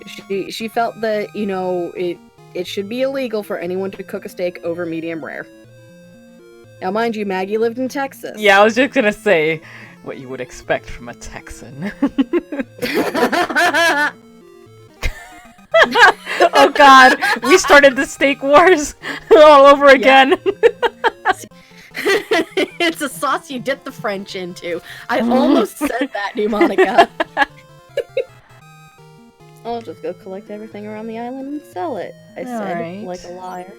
She felt that, it should be illegal for anyone to cook a steak over medium rare. Now, mind you, Maggie lived in Texas. Yeah, I was just gonna say what you would expect from a Texan. Oh god, we started the steak wars all over again. It's a sauce you dip the French into. I almost said that, Pneumonica. I'll just go collect everything around the island and sell it, I said, Alright. like a liar.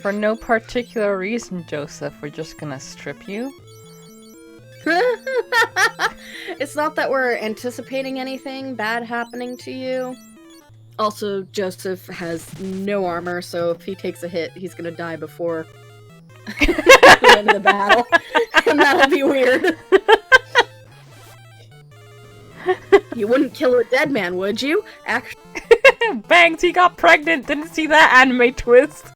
For no particular reason, Joseph, we're just gonna strip you. It's not that we're anticipating anything bad happening to you. Also, Joseph has no armor, so if he takes a hit, he's gonna die before the end of the battle. And that'll be weird. You wouldn't kill a dead man, would you? Actually, Bangs, he got pregnant! Didn't see that anime twist!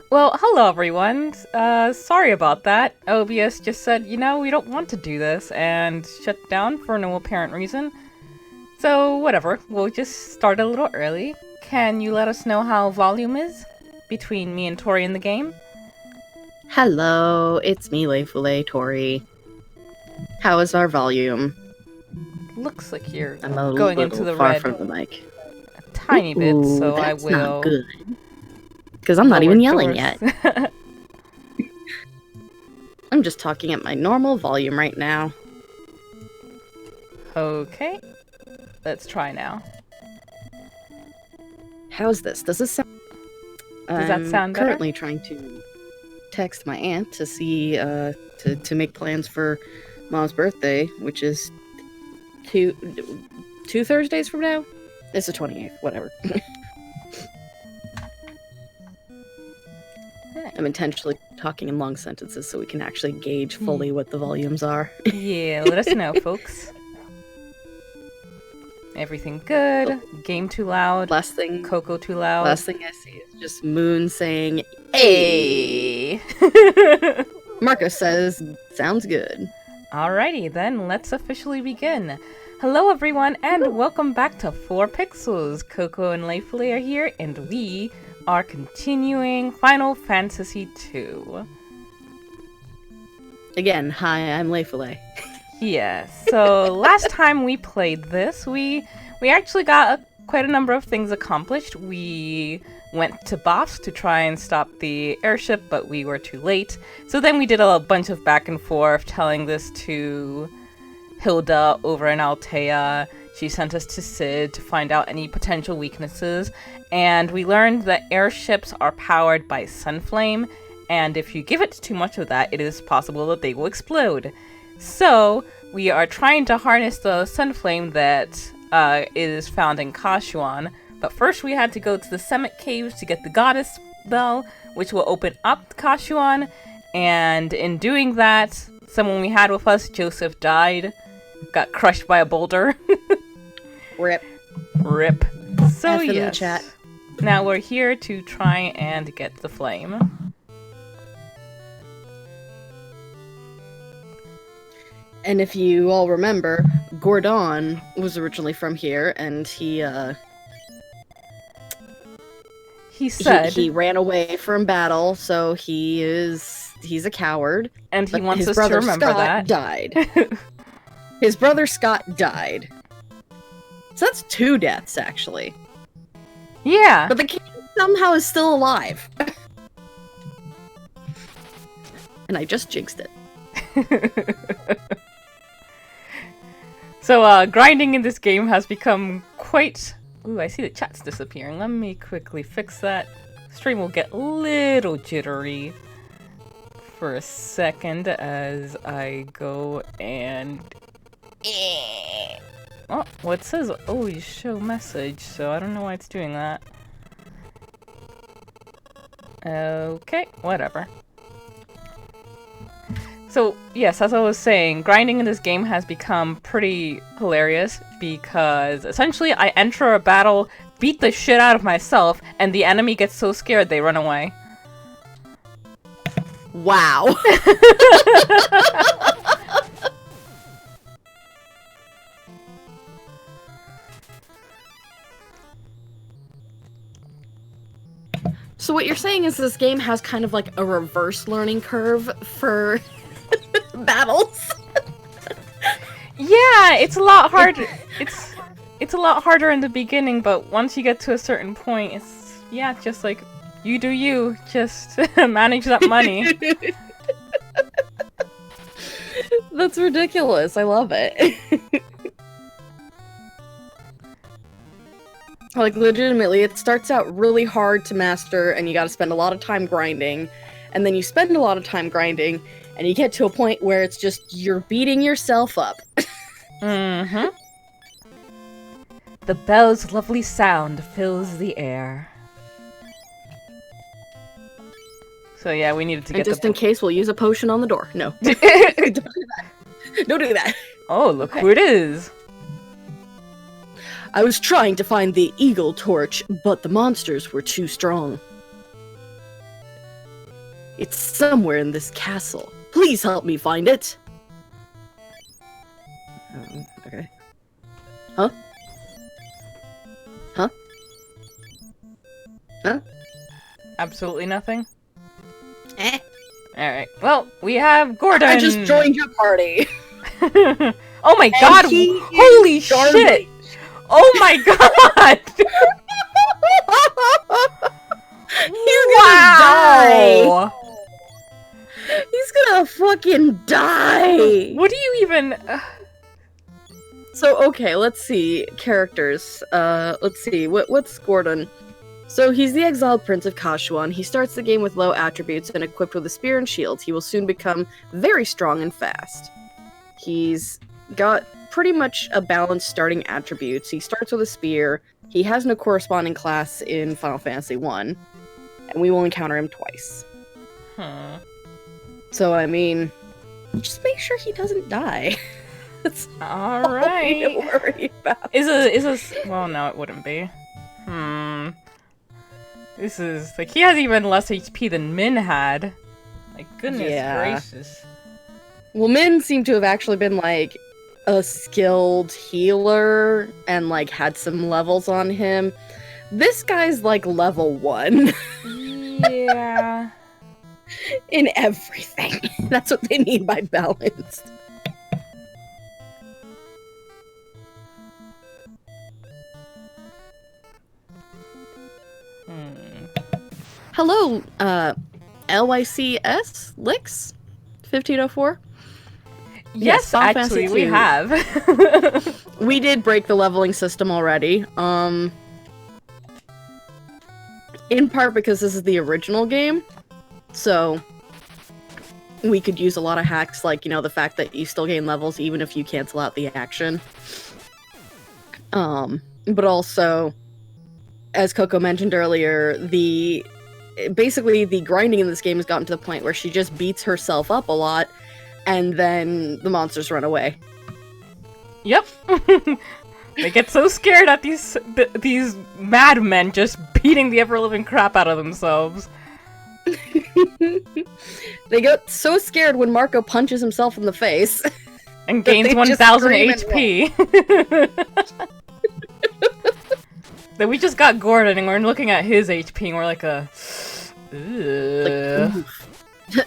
Well, hello everyone. Sorry about that. OBS just said, we don't want to do this, and shut down for no apparent reason. So, whatever. We'll just start a little early. Can you let us know how volume is between me and Tori in the game? hello, it's me, Lefuulei, Tori. How is our volume? Looks like you're I'm a going little into the far red from the mic. a tiny bit, so I that's will. not good. Because I'm not lower even yelling doors. yet. I'm just talking at my normal volume right now. Okay. Let's try now. How's this? Does this sound... Does that sound better? I'm currently trying to text my aunt to see, to make plans for Mom's birthday, which is two Thursdays from now? It's the 28th, whatever. I'm intentionally talking in long sentences so we can actually gauge fully what the volumes are. Yeah, let us know, folks. Everything good? Game too loud? Last thing Coco too loud? I see is just Moon saying, Hey! Marco says, sounds good. Alrighty, then let's officially begin. Hello everyone, and welcome back to 4 Pixels. Coco and Lefuulei are here, and we are continuing Final Fantasy II. Again, hi, I'm Lefuulei. Yes, so last time we played this, we actually got quite a number of things accomplished. We went to Boss to try and stop the airship, but we were too late. So then we did a bunch of back and forth, telling this to Hilda over in Altea. She sent us to Sid to find out any potential weaknesses, and we learned that airships are powered by sunflame, and if you give it too much of that, it is possible that they will explode. So, we are trying to harness the sunflame that is found in Kashuon, but first we had to go to the Summit Caves to get the Goddess Bell, which will open up Kashuon, and in doing that, someone we had with us, Joseph, died, got crushed by a boulder. Rip. Rip. So F in the yes, chat. now we're here to try and get the flame. And if you all remember, Gordon was originally from here, and he said he ran away from battle, so he's a coward. and he But wants his us to brother remember Scott that. died. His brother Scott died. So that's 2 deaths, actually. Yeah. But the king somehow is still alive. And I just jinxed it. So, grinding in this game has become quite... Ooh, I see the chat's disappearing. Let me quickly fix that. Stream will get a little jittery for a second as I go and... Oh, well, it says, oh, you show message, so I don't know why it's doing that. Okay, whatever. So, yes, as I was saying, grinding in this game has become pretty hilarious because essentially I enter a battle, beat the shit out of myself, and the enemy gets so scared they run away. Wow. So what you're saying is this game has kind of like a reverse learning curve for battles. Yeah, it's a lot harder. It's a lot harder in the beginning, but once you get to a certain point, it's just like you do you, just manage that money. That's ridiculous. I love it. Like, legitimately, it starts out really hard to master, and you gotta spend a lot of time grinding, and then you spend a lot of time grinding, and you get to a point where it's just, you're beating yourself up. Mm-hmm. The bell's lovely sound fills the air. So yeah, we needed to get just in case, we'll use a potion on the door. No. Don't do that. Don't do that. Oh, look who it is. I was trying to find the eagle torch, but the monsters were too strong. It's somewhere in this castle. Please help me find it. Okay. Huh? Huh? Huh? Absolutely nothing? Eh. Alright, well, we have Gordon! I just joined your party! Oh my god! Holy shit! Oh my god! He's gonna die! He's gonna fucking die! What do you even... So, okay, let's see. Characters. Let's see. What's Gordon? So, he's the exiled prince of Kashuon. He starts the game with low attributes and equipped with a spear and shield. He will soon become very strong and fast. He's got pretty much a balanced starting attributes. He starts with a spear. He has no corresponding class in Final Fantasy 1. And we will encounter him twice. So, I mean, just make sure he doesn't die. That's all right. we worry about. Well, no, it wouldn't be. This is, like, he has even less HP than Min had. Like, goodness gracious. Well, Min seemed to have actually been, like, a skilled healer and, like, had some levels on him. This guy's, like, level 1. Yeah. In everything. That's what they mean by balanced. Hello, LYCS? Licks? 1504? Yes, actually, we have. We did break the leveling system already. In part because this is the original game, so we could use a lot of hacks, like, you know, the fact that you still gain levels even if you cancel out the action. But also, as Coco mentioned earlier, basically the grinding in this game has gotten to the point where she just beats herself up a lot, and then the monsters run away. Yep. They get so scared at these madmen just beating the ever-living crap out of themselves. They get so scared when Marco punches himself in the face. And gains 1000 HP. That we just got Gordon and we're looking at his HP and we're like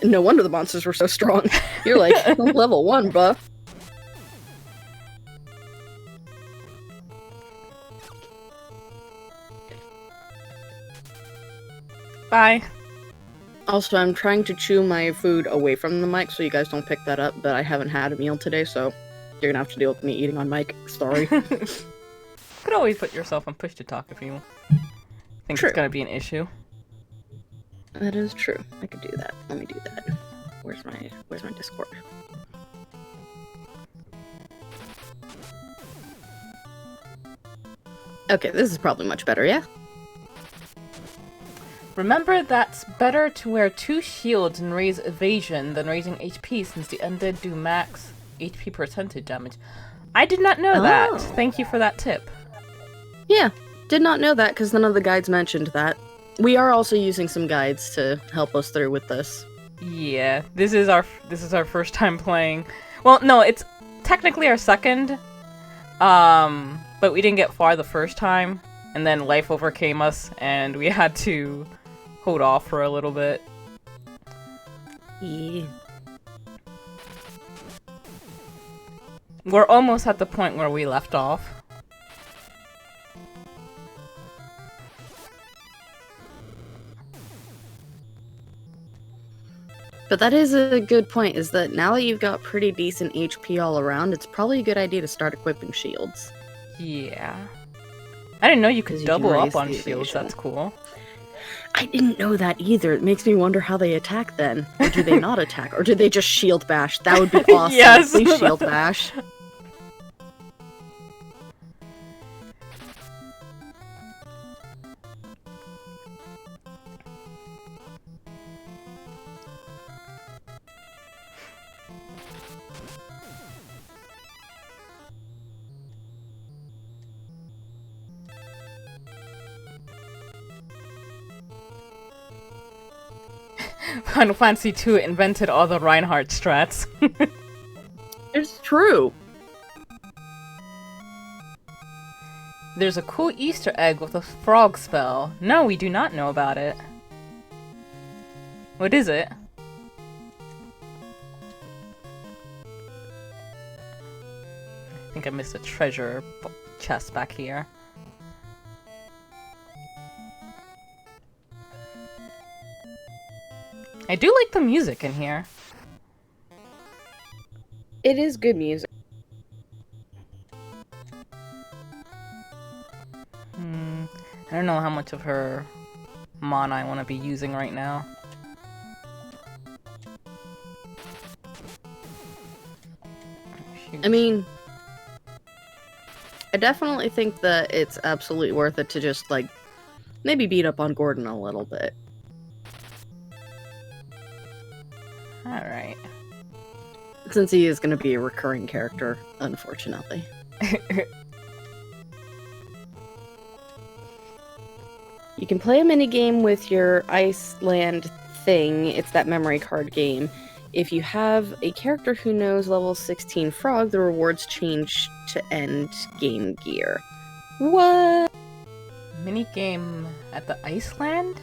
no wonder the monsters were so strong. You're like, level 1, bruh. Bye. Also, I'm trying to chew my food away from the mic so you guys don't pick that up, but I haven't had a meal today, so you're gonna have to deal with me eating on mic. Sorry. You could always put yourself on push to talk if you think it's gonna be an issue. That is true. I could do that. Let me do that. Where's my Discord? Okay, this is probably much better, yeah? Remember that's better to wear 2 shields and raise evasion than raising HP since the undead do max HP percentage damage. I did not know that. Thank you for that tip. Yeah, did not know that because none of the guides mentioned that. We are also using some guides to help us through with this. Yeah, this is our first time playing. Well, no, it's technically our second. But we didn't get far the first time, and then life overcame us, and we had to hold off for a little bit. Yeah. We're almost at the point where we left off. But that is a good point, is that now that you've got pretty decent HP all around, it's probably a good idea to start equipping shields. Yeah. I didn't know you could double up on shields, evasion. that's cool. I didn't know that either. It makes me wonder how they attack then. Or do they not attack? Or do they just shield bash? That would be awesome. Yes! Please shield bash. Final Fantasy II invented all the Reinhardt strats. It's true. There's a cool Easter egg with a frog spell. No, we do not know about it. What is it? I think I missed a treasure chest back here. I do like the music in here. It is good music. I don't know how much of her mana I want to be using right now. I mean, I definitely think that it's absolutely worth it to just, like, maybe beat up on Gordon a little bit. Alright. Since he is going to be a recurring character, unfortunately. You can play a minigame with your Iceland thing. It's that memory card game. If you have a character who knows level 16 frog, the rewards change to end game gear. What? Minigame at the Iceland?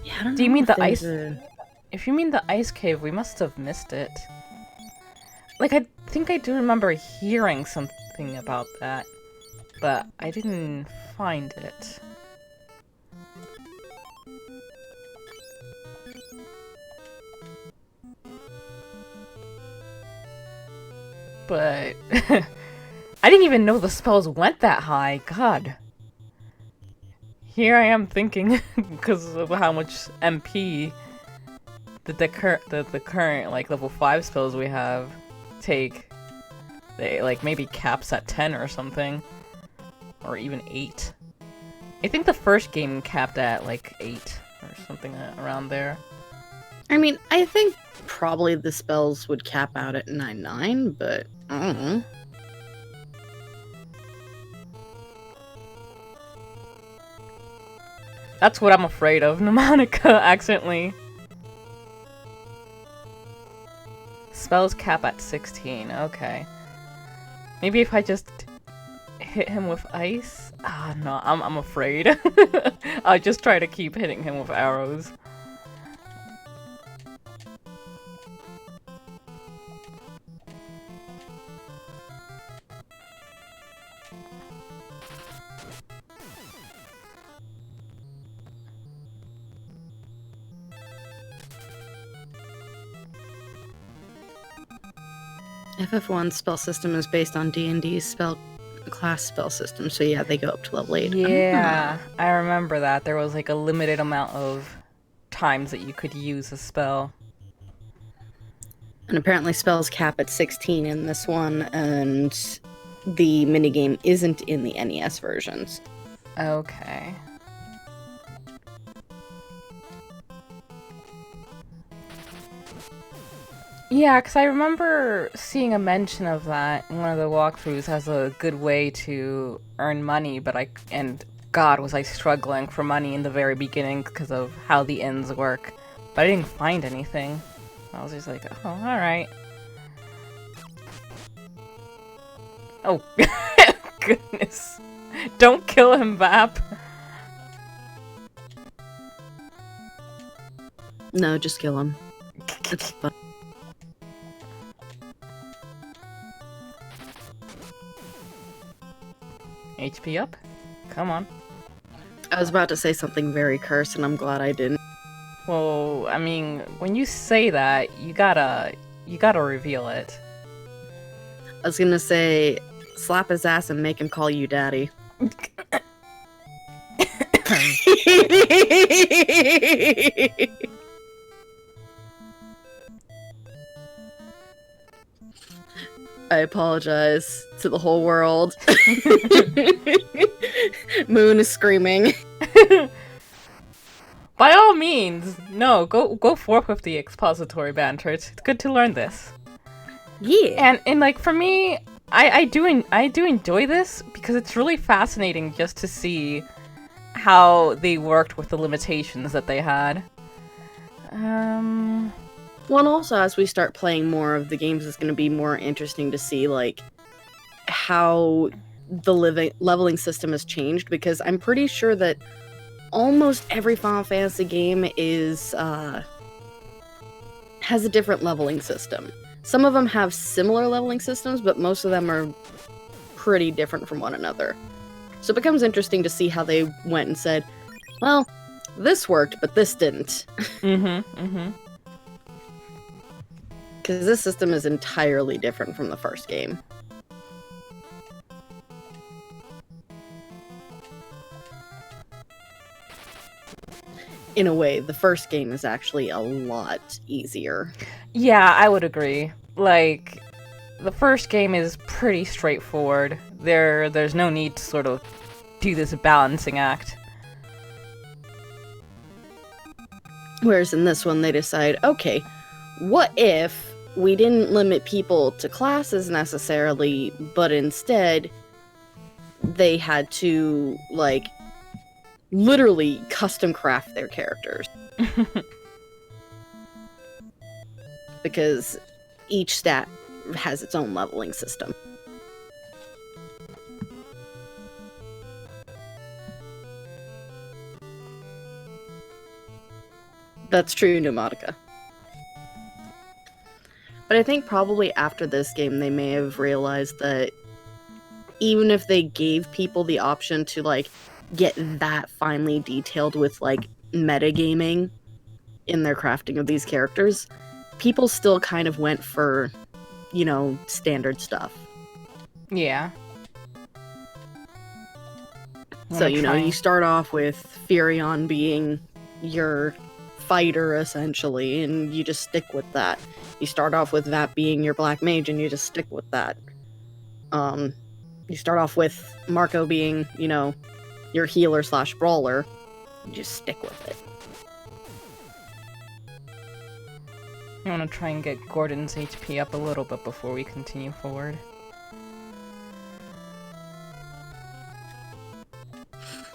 Yeah, I don't know. Do you mean if the ice? there's If you mean the ice cave, we must have missed it. Like, I think I do remember hearing something about that, but I didn't find it. But I didn't even know the spells went that high. God. Here I am thinking, because of how much MP the current like level 5 spells we have take, they like maybe caps at 10 or something, or even 8. I think the first game capped at like 8 or something around there. I mean, I think probably the spells would cap out at 9/9, but I don't know. That's what I'm afraid of, Mnemonica accidentally. Spells cap at 16, okay. Maybe if I just hit him with ice? Ah, no, I'm afraid. I'll just try to keep hitting him with arrows. FF1 spell system is based on D&D's spell class spell system, so yeah, they go up to level 8. Yeah, I remember that. There was like a limited amount of times that you could use a spell. And apparently spells cap at 16 in this one, and the minigame isn't in the NES versions. Okay. Yeah, because I remember seeing a mention of that in one of the walkthroughs as a good way to earn money, and God, was I struggling for money in the very beginning because of how the ends work. But I didn't find anything. I was just like, oh, alright. Oh, goodness. Don't kill him, Vap. No, just kill him. It's fun. HP up? Come on. I was about to say something very cursed, and I'm glad I didn't. Well, I mean, when you say that, you gotta reveal it. I was gonna say, slap his ass and make him call you daddy. I apologize to the whole world. Moon is screaming. By all means, no, go forth with the expository banter. It's good to learn this. Yeah. And like for me, I do enjoy this because it's really fascinating just to see how they worked with the limitations that they had. Well, and also as we start playing more of the games, it's going to be more interesting to see like how the leveling system has changed, because I'm pretty sure that almost every Final Fantasy game is has a different leveling system. Some of them have similar leveling systems, but most of them are pretty different from one another. So it becomes interesting to see how they went and said, well, this worked, but this didn't. Because this system is entirely different from the first game. In a way, the first game is actually a lot easier. Yeah, I would agree. Like, the first game is pretty straightforward. There's no need to sort of do this balancing act. Whereas in this one, they decide, okay, what if we didn't limit people to classes necessarily, but instead they had to, like, literally custom craft their characters. Because each stat has its own leveling system. That's true, Pneumatica. But I think probably after this game, they may have realized that even if they gave people the option to, like, get that finely detailed with, like, metagaming in their crafting of these characters, people still kind of went for, you know, standard stuff. Yeah. So, you know, you start off with Furion being your fighter, essentially, and you just stick with that. You start off with that being your black mage, and you just stick with that. You start off with Marco being, you know, your healer / brawler. You just stick with it. I want to try and get Gordon's HP up a little bit before we continue forward.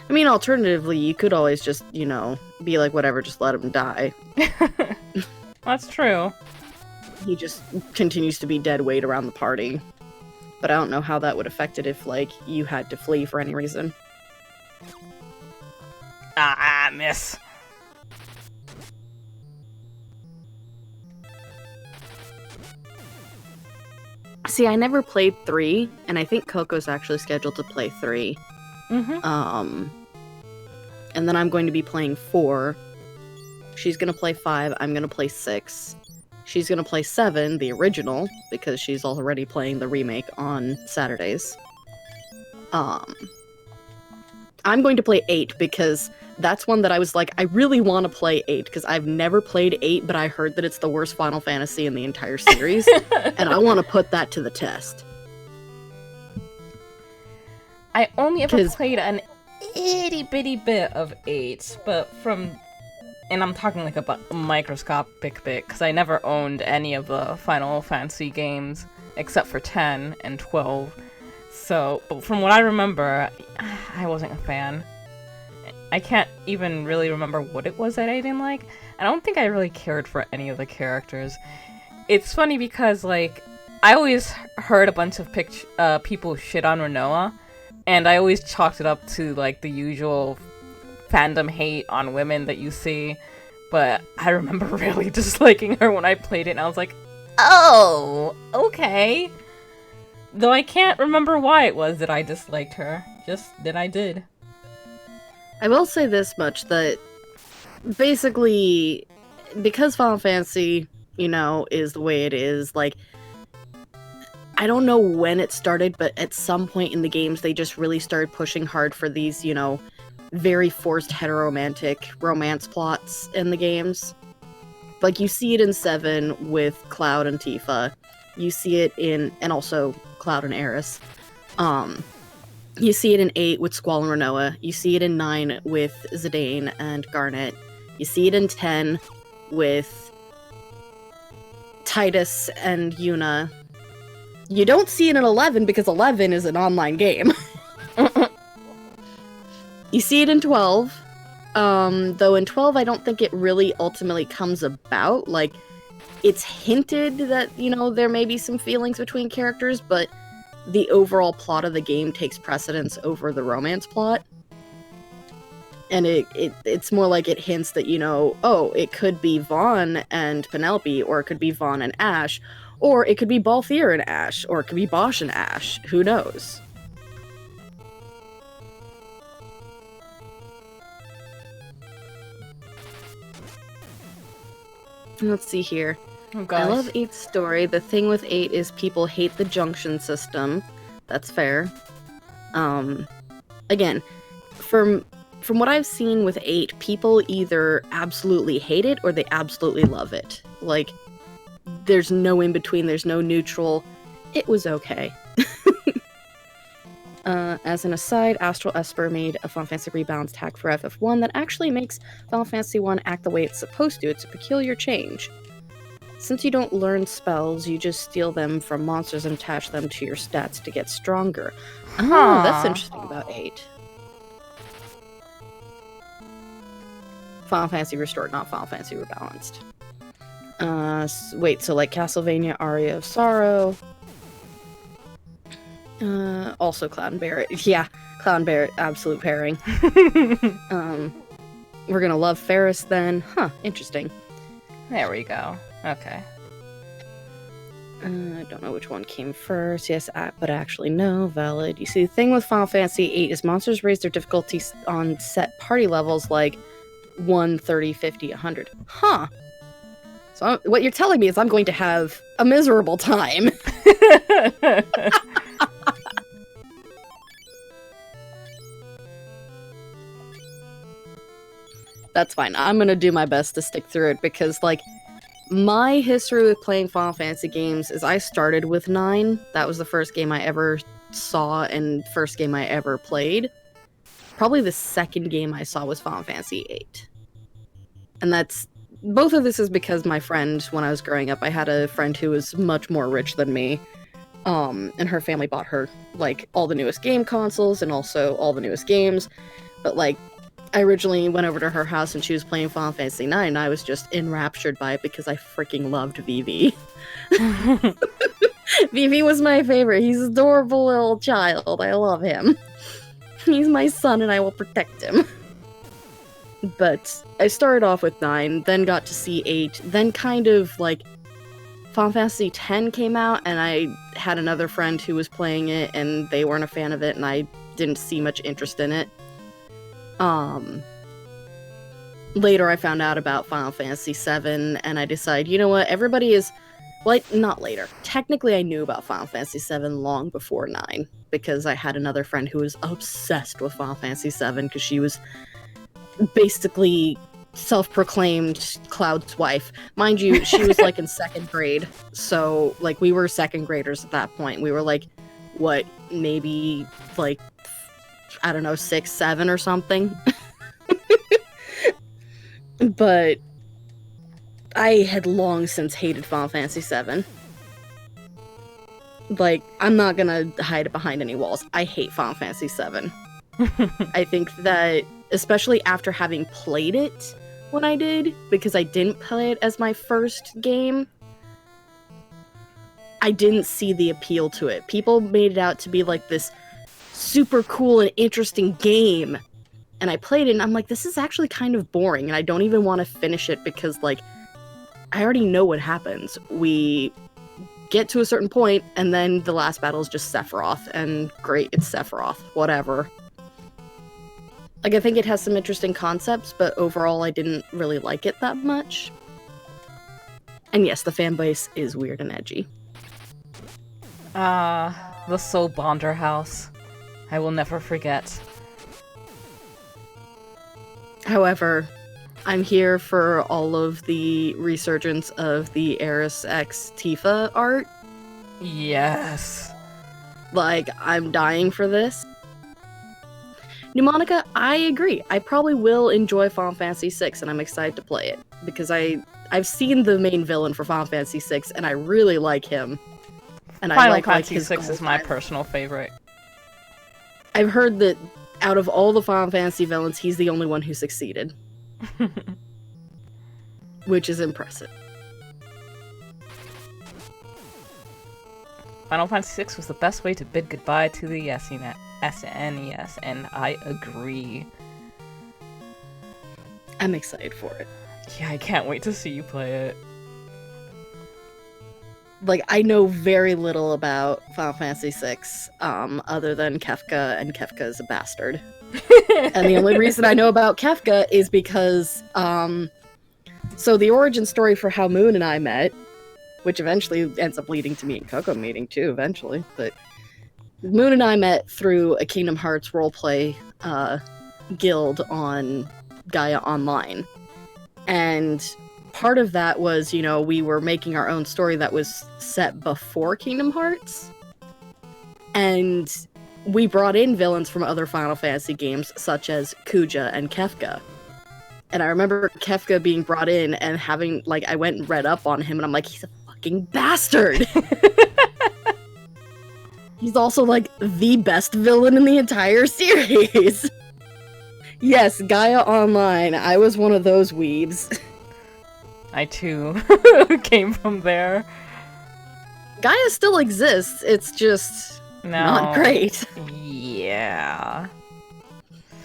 I mean, alternatively, you could always just, you know, be like, whatever, just let him die. That's true. He just continues to be dead weight around the party. But I don't know how that would affect it if, like, you had to flee for any reason. Miss. See, I never played 3, and I think Coco's actually scheduled to play 3. Mm-hmm. And then I'm going to be playing 4. She's gonna play 5, I'm gonna play 6. She's gonna play 7, the original, because she's already playing the remake on Saturdays. I'm going to play 8 because that's one that I was like, I really want to play 8 because I've never played 8, but I heard that it's the worst Final Fantasy in the entire series, and I want to put that to the test. I only ever played an itty bitty bit of 8, but from and I'm talking like about a microscopic bit, because I never owned any of the Final Fantasy games except for 10 and 12. So, but from what I remember, I wasn't a fan. I can't even really remember what it was that I didn't like. I don't think I really cared for any of the characters. It's funny because, like, I always heard a bunch of people shit on Renoa, and I always chalked it up to, like, the usual fandom hate on women that you see. But I remember really disliking her when I played it, and I was like, oh, okay. Though I can't remember why it was that I disliked her. Just that I did. I will say this much, that basically, because Final Fantasy, you know, is the way it is, like, I don't know when it started, but at some point in the games, they just really started pushing hard for these, you know, very forced heteromantic romance plots in the games. Like, you see it in 7 with Cloud and Tifa. You see it in, and also Cloud and Aerith. You see it in 8 with Squall and Renoa. You see it in 9 with Zidane and Garnet. You see it in 10 with Titus and Yuna. You don't see it in 11 because 11 is an online game. You see it in 12. Though in 12 I don't think it really ultimately comes about. Like, it's hinted that, you know, there may be some feelings between characters, but the overall plot of the game takes precedence over the romance plot. And it's more like it hints that, you know, oh, it could be Vaughn and Penelope, or it could be Vaughn and Ash, or it could be Balthier and Ash, or it could be Bosch and Ash. Who knows? Let's see here. Oh, gosh. I love 8's story. The thing with 8 is people hate the junction system. That's fair. Again, from what I've seen with 8, people either absolutely hate it or they absolutely love it. Like, there's no in between, there's no neutral. It was okay. As an aside, Astral Esper made a Final Fantasy Rebalance tag for FF1 that actually makes Final Fantasy 1 act the way it's supposed to. It's a peculiar change. Since you don't learn spells, you just steal them from monsters and attach them to your stats to get stronger. Oh, that's interesting about 8. Final Fantasy Restored, not Final Fantasy Rebalanced. Wait, so like Castlevania Aria of Sorrow. Also Cloud and Barret. Yeah, Cloud and Barret, absolute pairing. We're gonna love Ferris then. Huh, interesting. There we go. Okay. I don't know which one came first. Yes, but actually no. Valid. You see, the thing with Final Fantasy VIII is monsters raise their difficulties on set party levels like 1, 30, 50, 100. Huh. So what you're telling me is I'm going to have a miserable time. That's fine. I'm gonna do my best to stick through it because, like, my history with playing Final Fantasy games is I started with 9. That was the first game I ever saw and first game I ever played. Probably the second game I saw was Final Fantasy VIII. And that's... both of this is because my friend, when I was growing up, I had a friend who was much more rich than me. And her family bought her, like, all the newest game consoles and also all the newest games. But, like, I originally went over to her house and she was playing Final Fantasy IX and I was just enraptured by it because I freaking loved Vivi. Vivi was my favorite. He's an adorable little child. I love him. He's my son and I will protect him. But I started off with 9, then got to see 8, then kind of, like, Final Fantasy X came out and I had another friend who was playing it and they weren't a fan of it and I didn't see much interest in it. Later I found out about Final Fantasy VII, and I decided, you know what, everybody is, well, not later. Technically I knew about Final Fantasy VII long before 9, because I had another friend who was obsessed with Final Fantasy VII, because she was basically self-proclaimed Cloud's wife. Mind you, she was, like, in 2nd grade, so, like, we were 2nd graders at that point. We were, like, what, maybe, like, I don't know, 6, 7 or something. But I had long since hated Final Fantasy VII. Like, I'm not gonna hide it behind any walls. I hate Final Fantasy VII. I think that, especially after having played it when I did, because I didn't play it as my first game, I didn't see the appeal to it. People made it out to be like this super cool and interesting game. And I played it and I'm like, this is actually kind of boring, and I don't even want to finish it because, like, I already know what happens. We get to a certain point, and then the last battle is just Sephiroth, and great, it's Sephiroth, whatever. Like, I think it has some interesting concepts, but overall I didn't really like it that much. And yes, the fan base is weird and edgy. The Soul Bonder house. I will never forget. However, I'm here for all of the resurgence of the Eris X Tifa art. Yes. Like, I'm dying for this. Pneumonica, I agree. I probably will enjoy Final Fantasy VI, and I'm excited to play it. Because I've seen the main villain for Final Fantasy VI, and I really like him. And Final Fantasy VI is my personal favorite. I've heard that out of all the Final Fantasy villains, he's the only one who succeeded. Which is impressive. Final Fantasy VI was the best way to bid goodbye to the SNES, and I agree. I'm excited for it. Yeah, I can't wait to see you play it. Like, I know very little about Final Fantasy VI, other than Kefka, and Kefka is a bastard. And the only reason I know about Kefka is because, so the origin story for how Moon and I met, which eventually ends up leading to me and Coco meeting too, eventually, but Moon and I met through a Kingdom Hearts roleplay guild on Gaia Online. And part of that was, you know, we were making our own story that was set before Kingdom Hearts. And we brought in villains from other Final Fantasy games, such as Kuja and Kefka. And I remember Kefka being brought in and having, like, I went and read up on him, and I'm like, he's a fucking bastard! He's also, like, the best villain in the entire series! Yes, Gaia Online. I was one of those weebs. I too came from there. Gaia still exists, it's just not great. Yeah.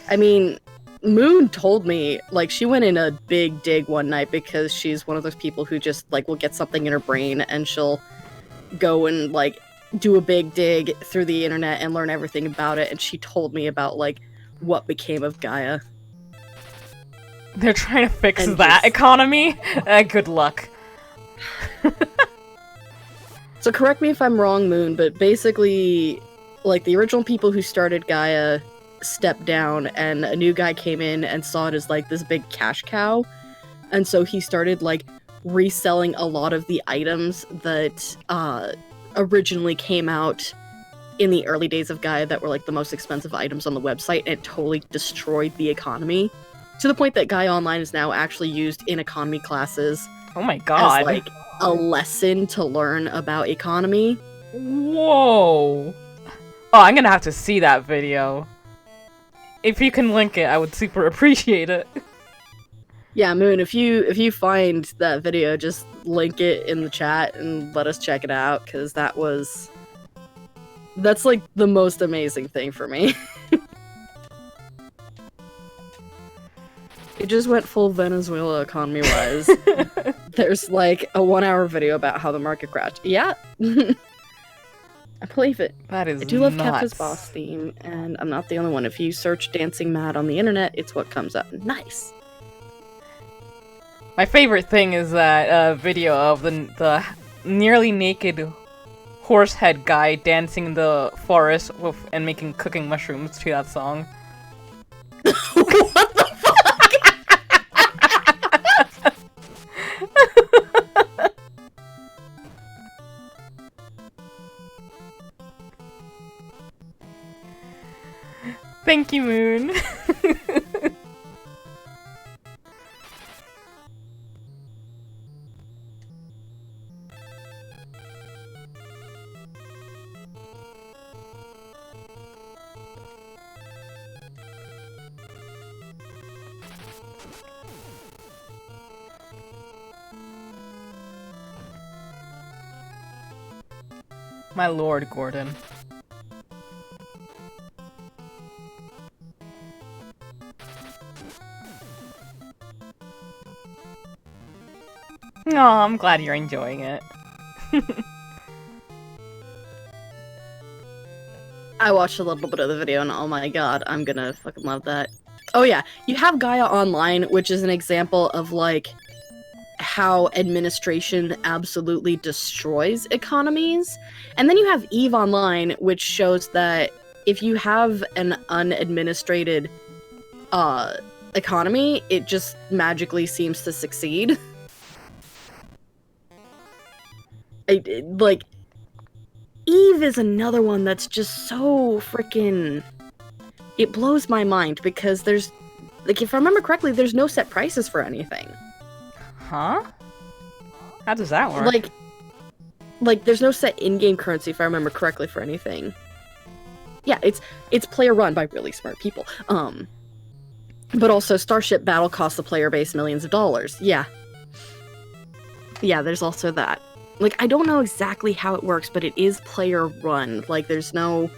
I mean, Moon told me, like, she went in a big dig one night because she's one of those people who just, like, will get something in her brain and she'll go and, like, do a big dig through the internet and learn everything about it, and she told me about, like, what became of Gaia. They're trying to fix that economy? Good luck. So correct me if I'm wrong, Moon, but basically, like, the original people who started Gaia stepped down, and a new guy came in and saw it as, like, this big cash cow, and so he started, like, reselling a lot of the items that originally came out in the early days of Gaia that were, like, the most expensive items on the website, and it totally destroyed the economy, to the point that Gaia Online is now actually used in economy classes. Oh my god. As, like, a lesson to learn about economy. Whoa. Oh, I'm gonna have to see that video. If you can link it, I would super appreciate it. Yeah, Moon, if you find that video, just link it in the chat and let us check it out, because that's, like, the most amazing thing for me. It just went full Venezuela economy-wise. There's, like, a 1-hour video about how the market crashed. Yeah. I believe it. That is I do love nuts. Kefka's boss theme, and I'm not the only one. If you search Dancing Mad on the internet, it's what comes up. Nice. My favorite thing is that video of the nearly naked horse head guy dancing in the forest and making cooking mushrooms to that song. What the fuck? Thank you, Moon. My lord, Gordon. Oh, I'm glad you're enjoying it. I watched a little bit of the video and oh my god, I'm gonna fucking love that. Oh yeah, you have Gaia Online, which is an example of like how administration absolutely destroys economies. And then you have Eve Online, which shows that if you have an unadministrated economy, it just magically seems to succeed. Like, Eve is another one that's just so freaking... It blows my mind because there's... Like, if I remember correctly, there's no set prices for anything. Huh? How does that work? Like there's no set in-game currency, if I remember correctly, for anything. Yeah, it's player run by really smart people. But also Starship Battle costs the player base millions of dollars. Yeah. Yeah, there's also that. Like, I don't know exactly how it works, but it is player run. Like, there's no